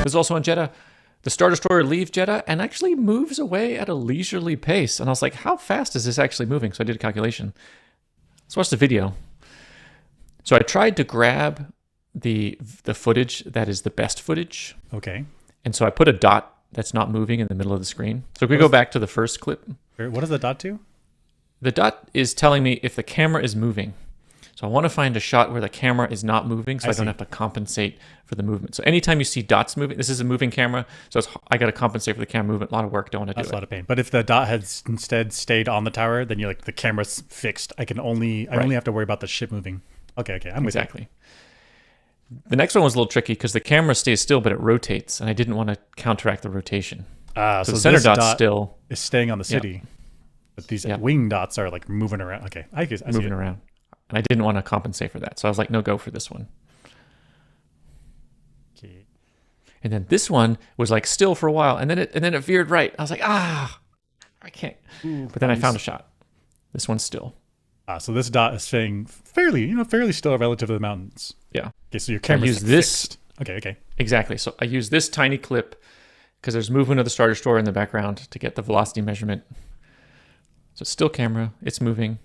was also on Jeddah. The Star Destroyer leaves Jeddah and actually moves away at a leisurely pace. And I was like, how fast is this actually moving? So I did a calculation. Let's watch the video. So I tried to grab the footage that is the best footage. Okay. And so I put a dot that's not moving in the middle of the screen. So if we go back to the first clip. What does the dot do? The dot is telling me if the camera is moving. So I want to find a shot where the camera is not moving so I don't have to compensate for the movement. So anytime you see dots moving, this is a moving camera, so I got to compensate for the camera movement. A lot of work, don't want to do it. That's a lot of pain. But if the dot had instead stayed on the tower, then you're like, the camera's fixed. I only have to worry about the ship moving. Okay, I'm with you. Exactly. The next one was a little tricky because the camera stays still, but it rotates, and I didn't want to counteract the rotation. So the center dot's still is staying on the city, but these wing dots are like moving around. Okay, I see moving around. And I didn't want to compensate for that. So I was like, no, go for this one. Okay. And then this one was like still for a while. And then it veered right. I was like, I can't. Ooh, but then I found a shot. This one's still. So this dot is staying fairly still relative to the mountains. Yeah. Okay, so your camera's fixed. Okay. Exactly. So I use this tiny clip because there's movement of the Star Destroyer in the background to get the velocity measurement. So it's still camera. It's moving.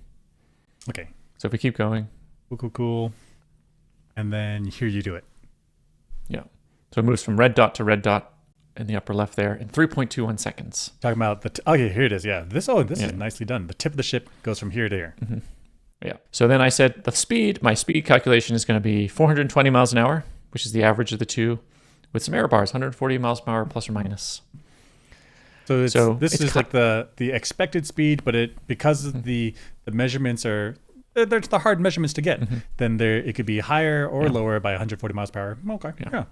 Okay. So if we keep going. Cool. And then here you do it. Yeah. So it moves from red dot to red dot in the upper left there in 3.21 seconds. Talking about okay, here it is. Yeah. This is nicely done. The tip of the ship goes from here to here. Mm-hmm. Yeah. So then I said my speed calculation is going to be 420 miles an hour, which is the average of the two, with some error bars, 140 miles per hour plus or minus. So this is like the expected speed, but because the measurements are there's the hard measurements to get, then it could be higher or lower by 140 miles per hour. Okay. Yeah.